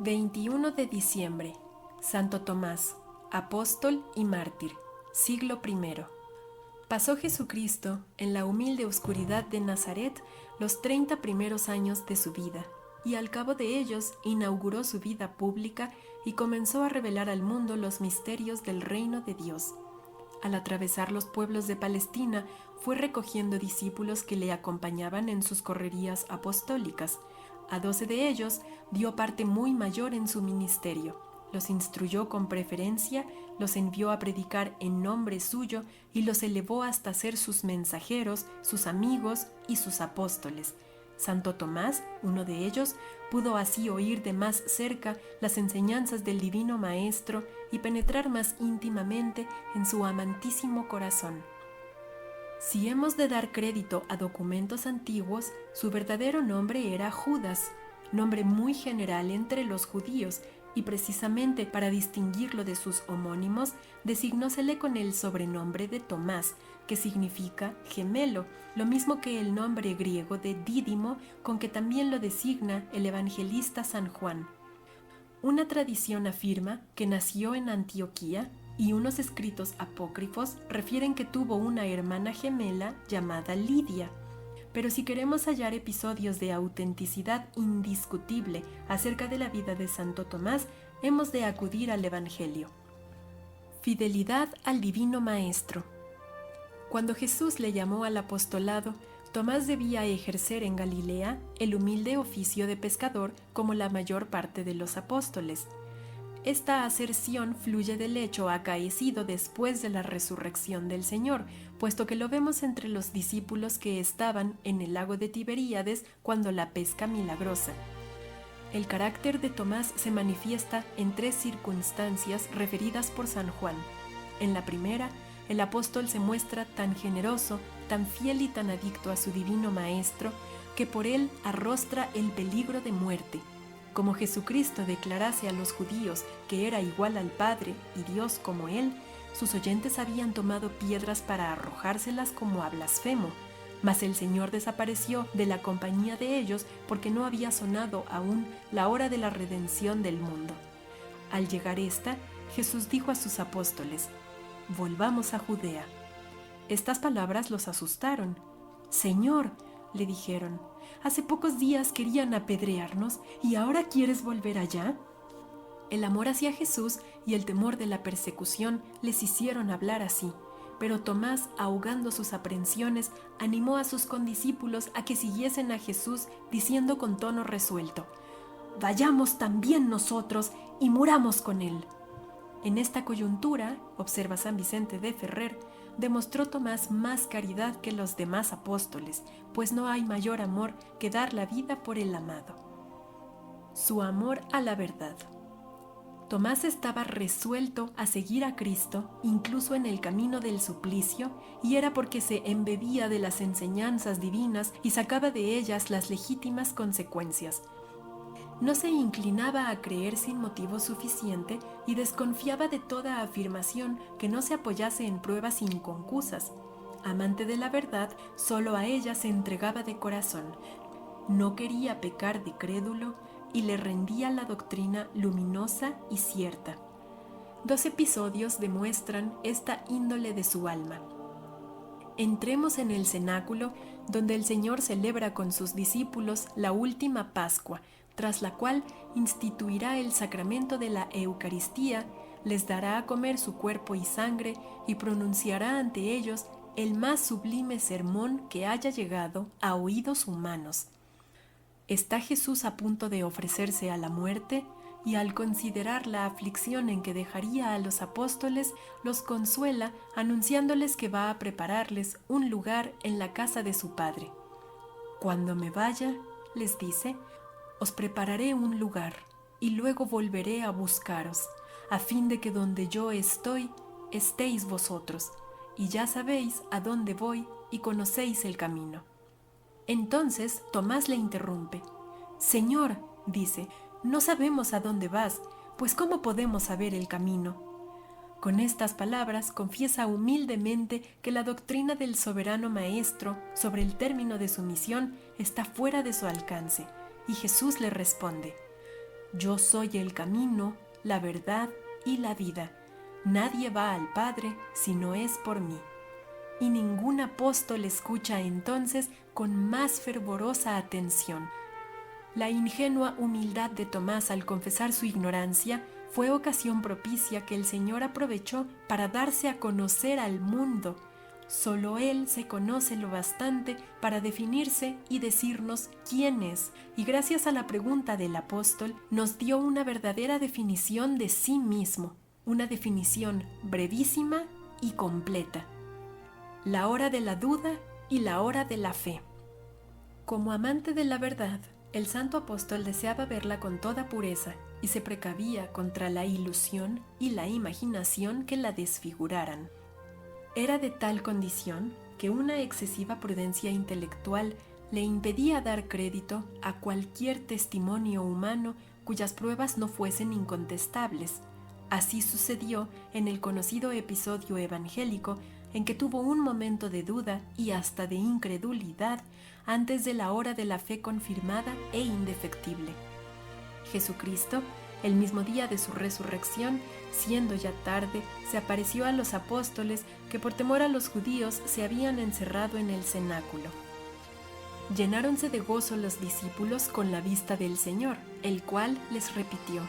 21 de diciembre. Santo Tomás, apóstol y mártir, siglo I. Pasó Jesucristo en la humilde oscuridad de Nazaret los 30 primeros años de su vida, y al cabo de ellos inauguró su vida pública y comenzó a revelar al mundo los misterios del reino de Dios. Al atravesar los pueblos de Palestina, fue recogiendo discípulos que le acompañaban en sus correrías apostólicas. A 12 de ellos dio parte muy mayor en su ministerio. Los instruyó con preferencia, los envió a predicar en nombre suyo y los elevó hasta ser sus mensajeros, sus amigos y sus apóstoles. Santo Tomás, uno de ellos, pudo así oír de más cerca las enseñanzas del Divino Maestro y penetrar más íntimamente en su amantísimo corazón. Si hemos de dar crédito a documentos antiguos, su verdadero nombre era Judas, nombre muy general entre los judíos, y precisamente para distinguirlo de sus homónimos, designósele con el sobrenombre de Tomás, que significa gemelo, lo mismo que el nombre griego de Dídimo, con que también lo designa el evangelista San Juan. Una tradición afirma que nació en Antioquía y unos escritos apócrifos refieren que tuvo una hermana gemela llamada Lidia. Pero si queremos hallar episodios de autenticidad indiscutible acerca de la vida de Santo Tomás, hemos de acudir al Evangelio. Fidelidad al Divino Maestro. Cuando Jesús le llamó al apostolado, Tomás debía ejercer en Galilea el humilde oficio de pescador como la mayor parte de los apóstoles. Esta aserción fluye del hecho acaecido después de la resurrección del Señor, puesto que lo vemos entre los discípulos que estaban en el lago de Tiberíades cuando la pesca milagrosa. El carácter de Tomás se manifiesta en 3 circunstancias referidas por San Juan. En la primera, el apóstol se muestra tan generoso, tan fiel y tan adicto a su divino Maestro, que por él arrostra el peligro de muerte. Como Jesucristo declarase a los judíos que era igual al Padre y Dios como Él, sus oyentes habían tomado piedras para arrojárselas como a blasfemo, mas el Señor desapareció de la compañía de ellos porque no había sonado aún la hora de la redención del mundo. Al llegar esta, Jesús dijo a sus apóstoles: «Volvamos a Judea». Estas palabras los asustaron. «Señor», le dijeron, «hace pocos días querían apedrearnos y ahora quieres volver allá». El amor hacia Jesús y el temor de la persecución les hicieron hablar así, pero Tomás, ahogando sus aprensiones, animó a sus condiscípulos a que siguiesen a Jesús, diciendo con tono resuelto: «Vayamos también nosotros y muramos con él». En esta coyuntura, observa San Vicente de Ferrer, demostró Tomás más caridad que los demás apóstoles, pues no hay mayor amor que dar la vida por el amado. Su amor a la verdad. Tomás estaba resuelto a seguir a Cristo, incluso en el camino del suplicio, y era porque se embebía de las enseñanzas divinas y sacaba de ellas las legítimas consecuencias. No se inclinaba a creer sin motivo suficiente y desconfiaba de toda afirmación que no se apoyase en pruebas inconcusas. Amante de la verdad, solo a ella se entregaba de corazón. No quería pecar de crédulo y le rendía la doctrina luminosa y cierta. 2 episodios demuestran esta índole de su alma. Entremos en el cenáculo, donde el Señor celebra con sus discípulos la última Pascua, tras la cual instituirá el sacramento de la Eucaristía, les dará a comer su cuerpo y sangre y pronunciará ante ellos el más sublime sermón que haya llegado a oídos humanos. Está Jesús a punto de ofrecerse a la muerte y al considerar la aflicción en que dejaría a los apóstoles, los consuela anunciándoles que va a prepararles un lugar en la casa de su Padre. «Cuando me vaya», les dice, «os prepararé un lugar, y luego volveré a buscaros, a fin de que donde yo estoy, estéis vosotros, y ya sabéis a dónde voy y conocéis el camino». Entonces Tomás le interrumpe. «Señor», dice, «no sabemos a dónde vas, pues ¿cómo podemos saber el camino?». Con estas palabras confiesa humildemente que la doctrina del soberano Maestro sobre el término de su misión está fuera de su alcance, y Jesús le responde: Yo soy el camino, la verdad y la vida. Nadie va al Padre si no es por mí. Y ningún apóstol escucha entonces con más fervorosa atención. La ingenua humildad de Tomás al confesar su ignorancia fue ocasión propicia que el Señor aprovechó para darse a conocer al mundo. Solo Él se conoce lo bastante para definirse y decirnos quién es, y gracias a la pregunta del apóstol nos dio una verdadera definición de sí mismo, una definición brevísima y completa. La hora de la duda y la hora de la fe. Como amante de la verdad, el santo apóstol deseaba verla con toda pureza y se precavía contra la ilusión y la imaginación que la desfiguraran. Era de tal condición que una excesiva prudencia intelectual le impedía dar crédito a cualquier testimonio humano cuyas pruebas no fuesen incontestables. Así sucedió en el conocido episodio evangélico en que tuvo un momento de duda y hasta de incredulidad antes de la hora de la fe confirmada e indefectible. Jesucristo, el mismo día de su resurrección, siendo ya tarde, se apareció a los apóstoles que por temor a los judíos se habían encerrado en el cenáculo. Llenáronse de gozo los discípulos con la vista del Señor, el cual les repitió: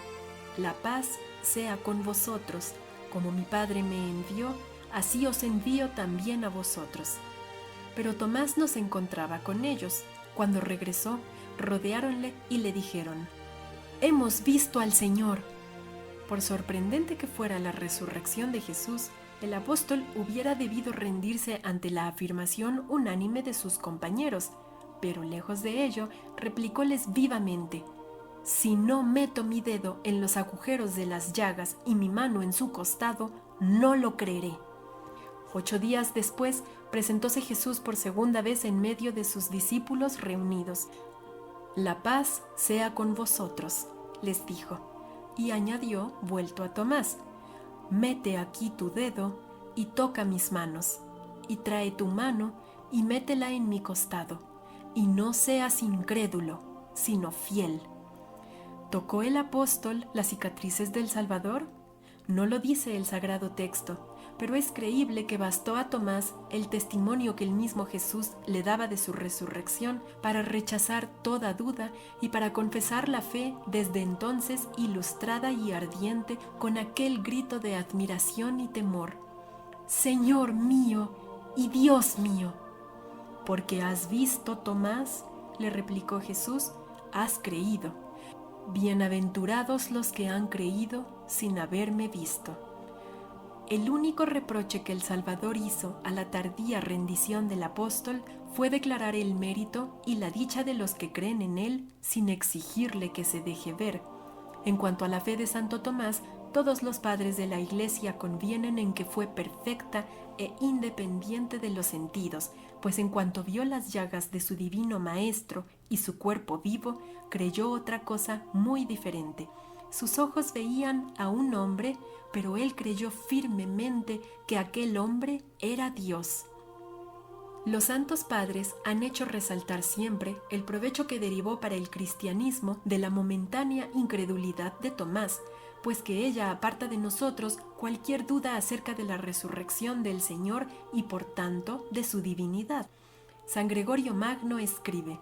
«La paz sea con vosotros, como mi Padre me envió, así os envío también a vosotros». Pero Tomás no se encontraba con ellos. Cuando regresó, rodeáronle y le dijeron: «Hemos visto al Señor». Por sorprendente que fuera la resurrección de Jesús, el apóstol hubiera debido rendirse ante la afirmación unánime de sus compañeros, pero lejos de ello, replicóles vivamente: «Si no meto mi dedo en los agujeros de las llagas y mi mano en su costado, no lo creeré». 8 días después, presentóse Jesús por segunda vez en medio de sus discípulos reunidos. «La paz sea con vosotros», les dijo, y añadió, vuelto a Tomás: «Mete aquí tu dedo y toca mis manos, y trae tu mano y métela en mi costado, y no seas incrédulo, sino fiel». ¿Tocó el apóstol las cicatrices del Salvador? No lo dice el sagrado texto, pero es creíble que bastó a Tomás el testimonio que el mismo Jesús le daba de su resurrección para rechazar toda duda y para confesar la fe desde entonces ilustrada y ardiente con aquel grito de admiración y temor: «Señor mío y Dios mío». «Porque has visto, Tomás», le replicó Jesús, «has creído. Bienaventurados los que han creído sin haberme visto». El único reproche que el Salvador hizo a la tardía rendición del apóstol fue declarar el mérito y la dicha de los que creen en él sin exigirle que se deje ver. En cuanto a la fe de Santo Tomás, todos los padres de la Iglesia convienen en que fue perfecta e independiente de los sentidos, pues en cuanto vio las llagas de su divino Maestro y su cuerpo vivo, creyó otra cosa muy diferente. Sus ojos veían a un hombre, pero él creyó firmemente que aquel hombre era Dios. Los santos padres han hecho resaltar siempre el provecho que derivó para el cristianismo de la momentánea incredulidad de Tomás, pues que ella aparta de nosotros cualquier duda acerca de la resurrección del Señor y por tanto de su divinidad. San Gregorio Magno escribe: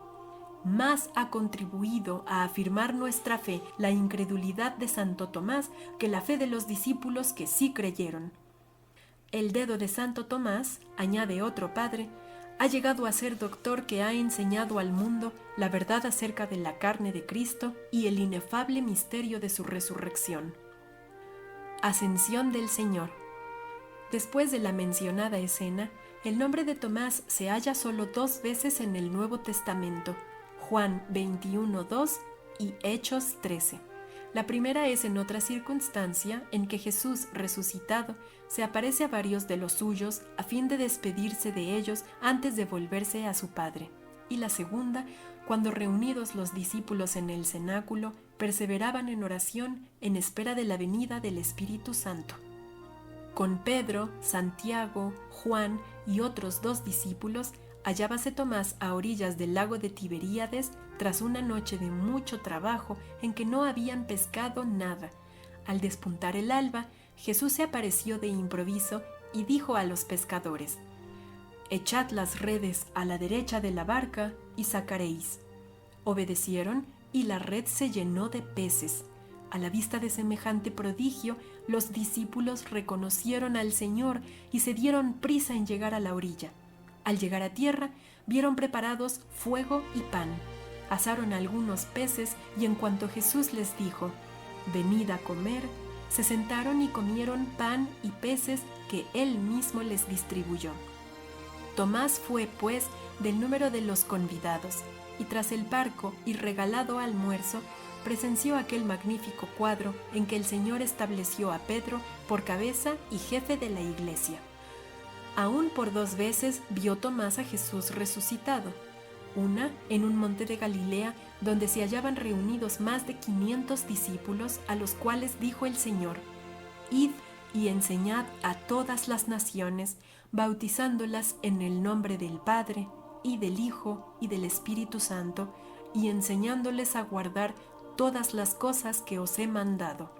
«Más ha contribuido a afirmar nuestra fe la incredulidad de Santo Tomás que la fe de los discípulos que sí creyeron». El dedo de Santo Tomás, añade otro padre, ha llegado a ser doctor que ha enseñado al mundo la verdad acerca de la carne de Cristo y el inefable misterio de su resurrección. Ascensión del Señor. Después de la mencionada escena, el nombre de Tomás se halla solo 2 veces en el Nuevo Testamento: Juan 21:2 y Hechos 13. La primera es en otra circunstancia en que Jesús resucitado se aparece a varios de los suyos a fin de despedirse de ellos antes de volverse a su Padre. Y la segunda, cuando reunidos los discípulos en el cenáculo, perseveraban en oración en espera de la venida del Espíritu Santo. Con Pedro, Santiago, Juan y otros 2 discípulos hallábase Tomás a orillas del lago de Tiberíades tras una noche de mucho trabajo en que no habían pescado nada. Al despuntar el alba, Jesús se apareció de improviso y dijo a los pescadores: «Echad las redes a la derecha de la barca y sacaréis». Obedecieron y la red se llenó de peces. A la vista de semejante prodigio, los discípulos reconocieron al Señor y se dieron prisa en llegar a la orilla. Al llegar a tierra, vieron preparados fuego y pan. Asaron algunos peces y en cuanto Jesús les dijo: «Venid a comer», se sentaron y comieron pan y peces que Él mismo les distribuyó. Tomás fue, pues, del número de los convidados, y tras el parco y regalado almuerzo, presenció aquel magnífico cuadro en que el Señor estableció a Pedro por cabeza y jefe de la iglesia. Aún por 2 veces vio Tomás a Jesús resucitado, una en un monte de Galilea donde se hallaban reunidos más de 500 discípulos, a los cuales dijo el Señor: «Id y enseñad a todas las naciones, bautizándolas en el nombre del Padre, y del Hijo, y del Espíritu Santo, y enseñándoles a guardar todas las cosas que os he mandado».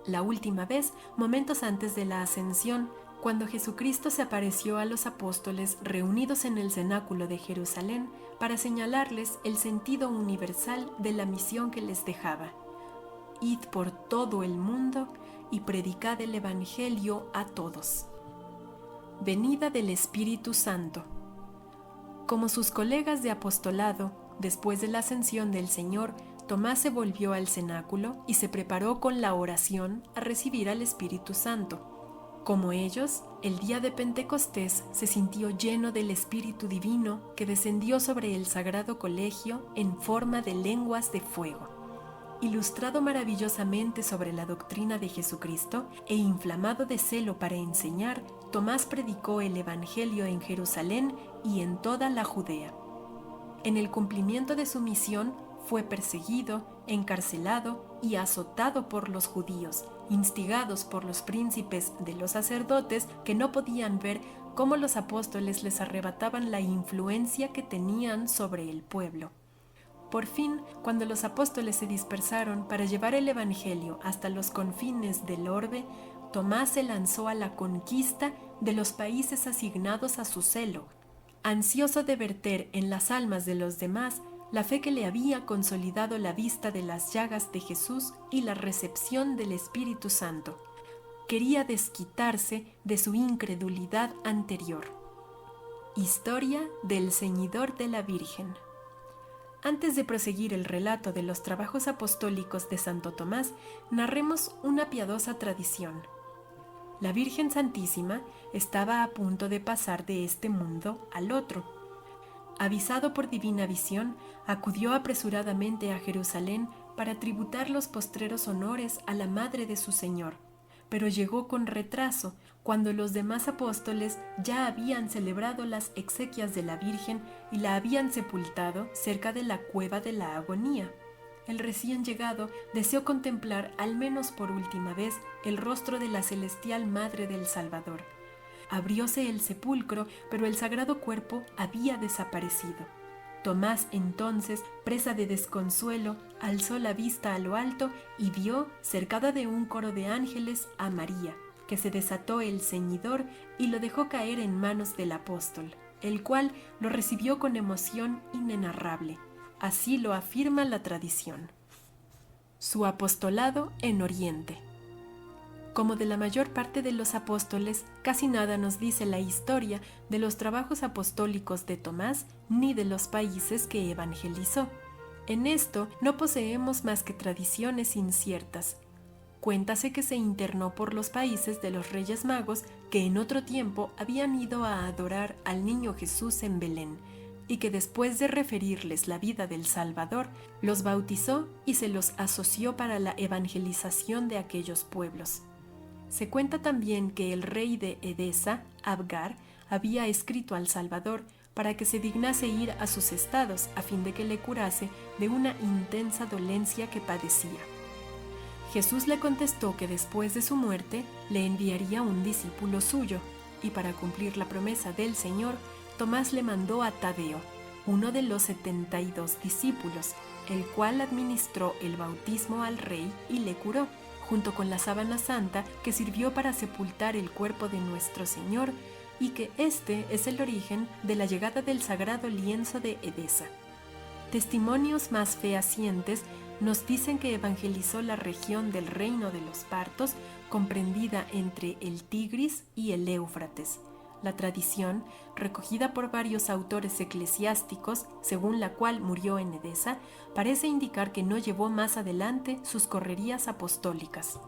La última vez, momentos antes de la ascensión, cuando Jesucristo se apareció a los apóstoles reunidos en el cenáculo de Jerusalén para señalarles el sentido universal de la misión que les dejaba: «Id por todo el mundo y predicad el Evangelio a todos». Venida del Espíritu Santo. Como sus colegas de apostolado, después de la ascensión del Señor, Tomás se volvió al cenáculo y se preparó con la oración a recibir al Espíritu Santo. Como ellos, el día de Pentecostés se sintió lleno del Espíritu Divino que descendió sobre el Sagrado Colegio en forma de lenguas de fuego. Ilustrado maravillosamente sobre la doctrina de Jesucristo e inflamado de celo para enseñar, Tomás predicó el Evangelio en Jerusalén y en toda la Judea. En el cumplimiento de su misión, fue perseguido, encarcelado y azotado por los judíos, instigados por los príncipes de los sacerdotes que no podían ver cómo los apóstoles les arrebataban la influencia que tenían sobre el pueblo. Por fin, cuando los apóstoles se dispersaron para llevar el Evangelio hasta los confines del orbe, Tomás se lanzó a la conquista de los países asignados a su celo, ansioso de verter en las almas de los demás la fe que le había consolidado la vista de las llagas de Jesús y la recepción del Espíritu Santo. Quería desquitarse de su incredulidad anterior. Historia del ceñidor de la Virgen. Antes de proseguir el relato de los trabajos apostólicos de Santo Tomás, narremos una piadosa tradición. La Virgen Santísima estaba a punto de pasar de este mundo al otro. Avisado por divina visión, acudió apresuradamente a Jerusalén para tributar los postreros honores a la madre de su Señor, pero llegó con retraso, cuando los demás apóstoles ya habían celebrado las exequias de la Virgen y la habían sepultado cerca de la cueva de la Agonía. El recién llegado deseó contemplar al menos por última vez el rostro de la celestial Madre del Salvador. Abrióse el sepulcro, pero el sagrado cuerpo había desaparecido. Tomás entonces, presa de desconsuelo, alzó la vista a lo alto y vio, cercada de un coro de ángeles, a María, que se desató el ceñidor y lo dejó caer en manos del apóstol, el cual lo recibió con emoción inenarrable. Así lo afirma la tradición. Su apostolado en Oriente. Como de la mayor parte de los apóstoles, casi nada nos dice la historia de los trabajos apostólicos de Tomás ni de los países que evangelizó. En esto no poseemos más que tradiciones inciertas. Cuéntase que se internó por los países de los Reyes Magos que en otro tiempo habían ido a adorar al niño Jesús en Belén, y que después de referirles la vida del Salvador, los bautizó y se los asoció para la evangelización de aquellos pueblos. Se cuenta también que el rey de Edesa, Abgar, había escrito al Salvador para que se dignase ir a sus estados a fin de que le curase de una intensa dolencia que padecía. Jesús le contestó que después de su muerte le enviaría un discípulo suyo, y para cumplir la promesa del Señor, Tomás le mandó a Tadeo, uno de los 72 discípulos, el cual administró el bautismo al rey y le curó, junto con la sábana santa que sirvió para sepultar el cuerpo de nuestro Señor, y que este es el origen de la llegada del sagrado lienzo de Edesa. Testimonios más fehacientes nos dicen que evangelizó la región del reino de los partos, comprendida entre el Tigris y el Éufrates. La tradición, recogida por varios autores eclesiásticos, según la cual murió en Edesa, parece indicar que no llevó más adelante sus correrías apostólicas.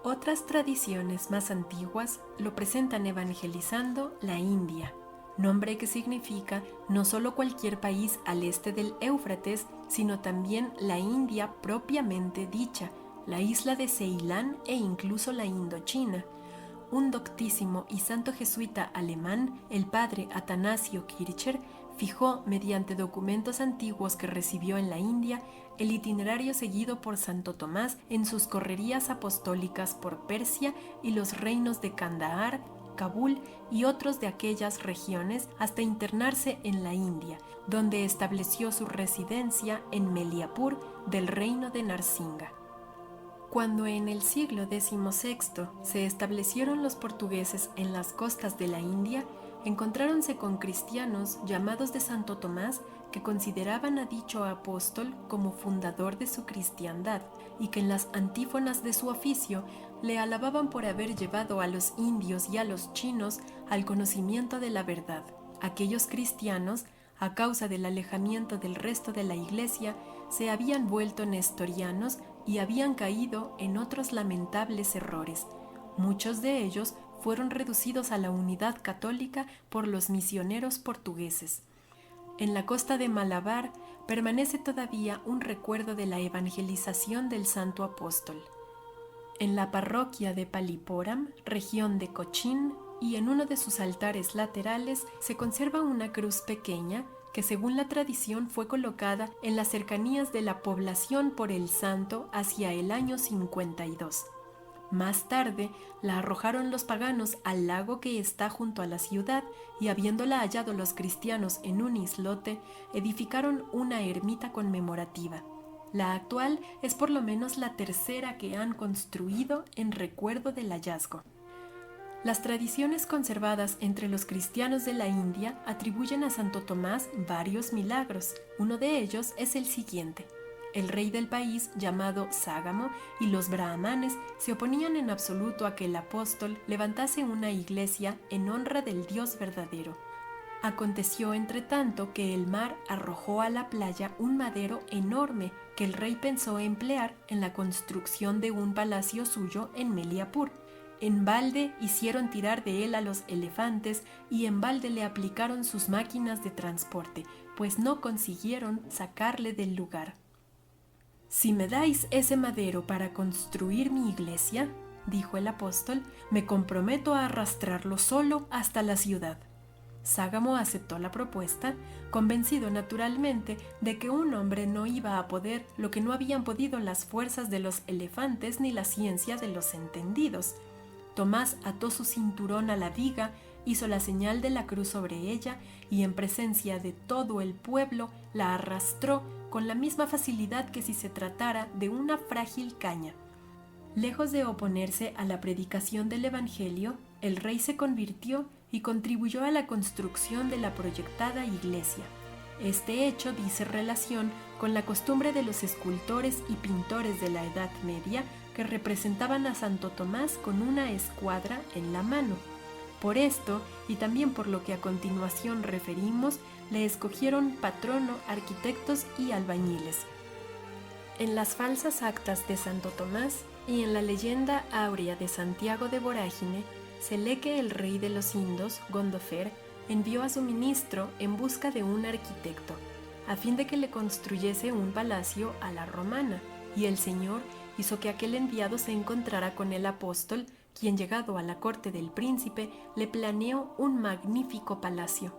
Otras tradiciones más antiguas lo presentan evangelizando la India, nombre que significa no solo cualquier país al este del Éufrates, sino también la India propiamente dicha, la isla de Ceilán e incluso la Indochina. Un doctísimo y santo jesuita alemán, el padre Atanasio Kircher, fijó, mediante documentos antiguos que recibió en la India, el itinerario seguido por Santo Tomás en sus correrías apostólicas por Persia y los reinos de Kandahar, Kabul y otros de aquellas regiones hasta internarse en la India, donde estableció su residencia en Meliapur del reino de Narsinga. Cuando en el siglo XVI se establecieron los portugueses en las costas de la India, encontráronse con cristianos llamados de Santo Tomás que consideraban a dicho apóstol como fundador de su cristiandad y que en las antífonas de su oficio le alababan por haber llevado a los indios y a los chinos al conocimiento de la verdad. Aquellos cristianos, a causa del alejamiento del resto de la Iglesia, se habían vuelto nestorianos y habían caído en otros lamentables errores. Muchos de ellos fueron reducidos a la unidad católica por los misioneros portugueses. En la costa de Malabar permanece todavía un recuerdo de la evangelización del santo apóstol. En la parroquia de Paliporam, región de Cochin, y en uno de sus altares laterales se conserva una cruz pequeña que según la tradición fue colocada en las cercanías de la población por el santo hacia el año 52. Más tarde la arrojaron los paganos al lago que está junto a la ciudad y habiéndola hallado los cristianos en un islote, edificaron una ermita conmemorativa. La actual es por lo menos la tercera que han construido en recuerdo del hallazgo. Las tradiciones conservadas entre los cristianos de la India atribuyen a Santo Tomás varios milagros. Uno de ellos es el siguiente. El rey del país, llamado Ságamo, y los brahmanes se oponían en absoluto a que el apóstol levantase una iglesia en honra del Dios verdadero. Aconteció, entre tanto, que el mar arrojó a la playa un madero enorme que el rey pensó emplear en la construcción de un palacio suyo en Meliapur. En balde hicieron tirar de él a los elefantes y en balde le aplicaron sus máquinas de transporte, pues no consiguieron sacarle del lugar. «Si me dais ese madero para construir mi iglesia», dijo el apóstol, «me comprometo a arrastrarlo solo hasta la ciudad». Ságamo aceptó la propuesta, convencido naturalmente de que un hombre no iba a poder lo que no habían podido las fuerzas de los elefantes ni la ciencia de los entendidos. Tomás ató su cinturón a la viga, hizo la señal de la cruz sobre ella y en presencia de todo el pueblo la arrastró con la misma facilidad que si se tratara de una frágil caña. Lejos de oponerse a la predicación del Evangelio, el rey se convirtió y contribuyó a la construcción de la proyectada iglesia. Este hecho dice relación con la costumbre de los escultores y pintores de la Edad Media que representaban a Santo Tomás con una escuadra en la mano. Por esto, y también por lo que a continuación referimos, le escogieron patrono arquitectos y albañiles. En las falsas actas de Santo Tomás y en la leyenda áurea de Santiago de Vorágine, se lee que el rey de los indos, Gondofer, envió a su ministro en busca de un arquitecto, a fin de que le construyese un palacio a la romana, y el Señor hizo que aquel enviado se encontrara con el apóstol, quien llegado a la corte del príncipe le planeó un magnífico palacio.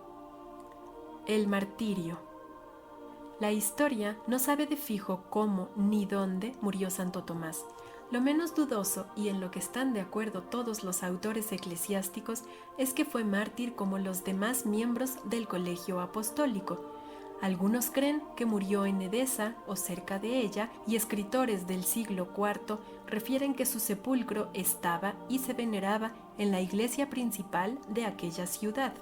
El martirio. La historia no sabe de fijo cómo ni dónde murió Santo Tomás. Lo menos dudoso, y en lo que están de acuerdo todos los autores eclesiásticos, es que fue mártir como los demás miembros del colegio apostólico. Algunos creen que murió en Edesa o cerca de ella, y escritores del siglo IV refieren que su sepulcro estaba y se veneraba en la iglesia principal de aquella ciudad.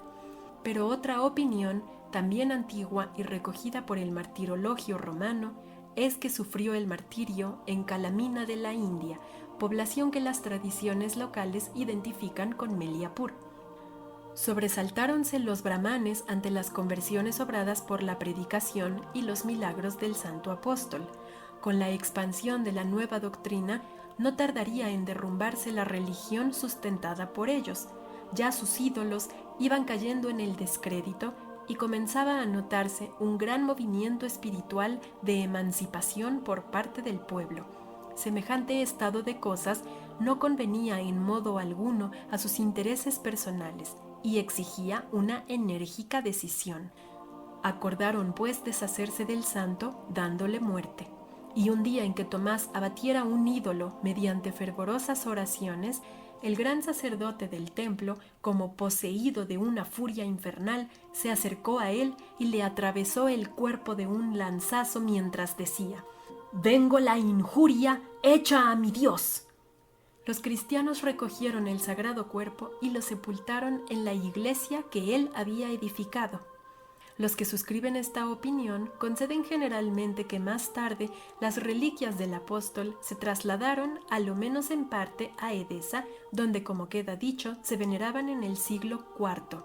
Pero otra opinión, también antigua y recogida por el martirologio romano, es que sufrió el martirio en Calamina de la India, población que las tradiciones locales identifican con Meliapur. Sobresaltáronse los brahmanes ante las conversiones obradas por la predicación y los milagros del santo apóstol. Con la expansión de la nueva doctrina, no tardaría en derrumbarse la religión sustentada por ellos. Ya sus ídolos iban cayendo en el descrédito y comenzaba a notarse un gran movimiento espiritual de emancipación por parte del pueblo. Semejante estado de cosas no convenía en modo alguno a sus intereses personales y exigía una enérgica decisión. Acordaron pues deshacerse del santo dándole muerte. Y un día en que Tomás abatiera un ídolo mediante fervorosas oraciones, el gran sacerdote del templo, como poseído de una furia infernal, se acercó a él y le atravesó el cuerpo de un lanzazo mientras decía: «Vengo la injuria hecha a mi Dios». Los cristianos recogieron el sagrado cuerpo y lo sepultaron en la iglesia que él había edificado. Los que suscriben esta opinión conceden generalmente que más tarde las reliquias del apóstol se trasladaron, a lo menos en parte, a Edesa, donde, como queda dicho, se veneraban en el siglo IV.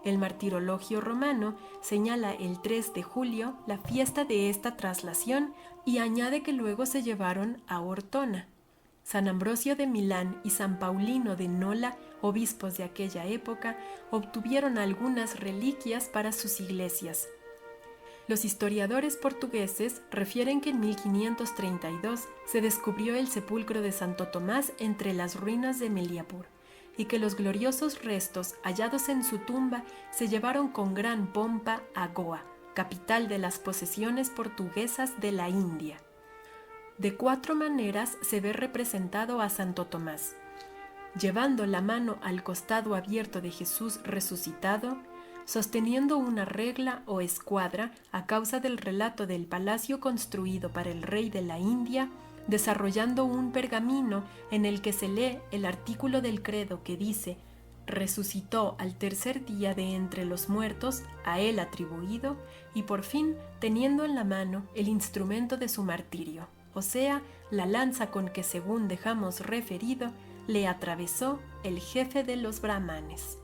El martirologio romano señala el 3 de julio la fiesta de esta traslación y añade que luego se llevaron a Ortona. San Ambrosio de Milán y San Paulino de Nola, obispos de aquella época, obtuvieron algunas reliquias para sus iglesias. Los historiadores portugueses refieren que en 1532 se descubrió el sepulcro de Santo Tomás entre las ruinas de Meliapur, y que los gloriosos restos hallados en su tumba se llevaron con gran pompa a Goa, capital de las posesiones portuguesas de la India. De 4 maneras se ve representado a Santo Tomás: llevando la mano al costado abierto de Jesús resucitado, sosteniendo una regla o escuadra a causa del relato del palacio construido para el rey de la India, desarrollando un pergamino en el que se lee el artículo del credo que dice: resucitó al tercer día de entre los muertos, a él atribuido, y por fin teniendo en la mano el instrumento de su martirio, o sea, la lanza con que, según dejamos referido, le atravesó el jefe de los brahmanes.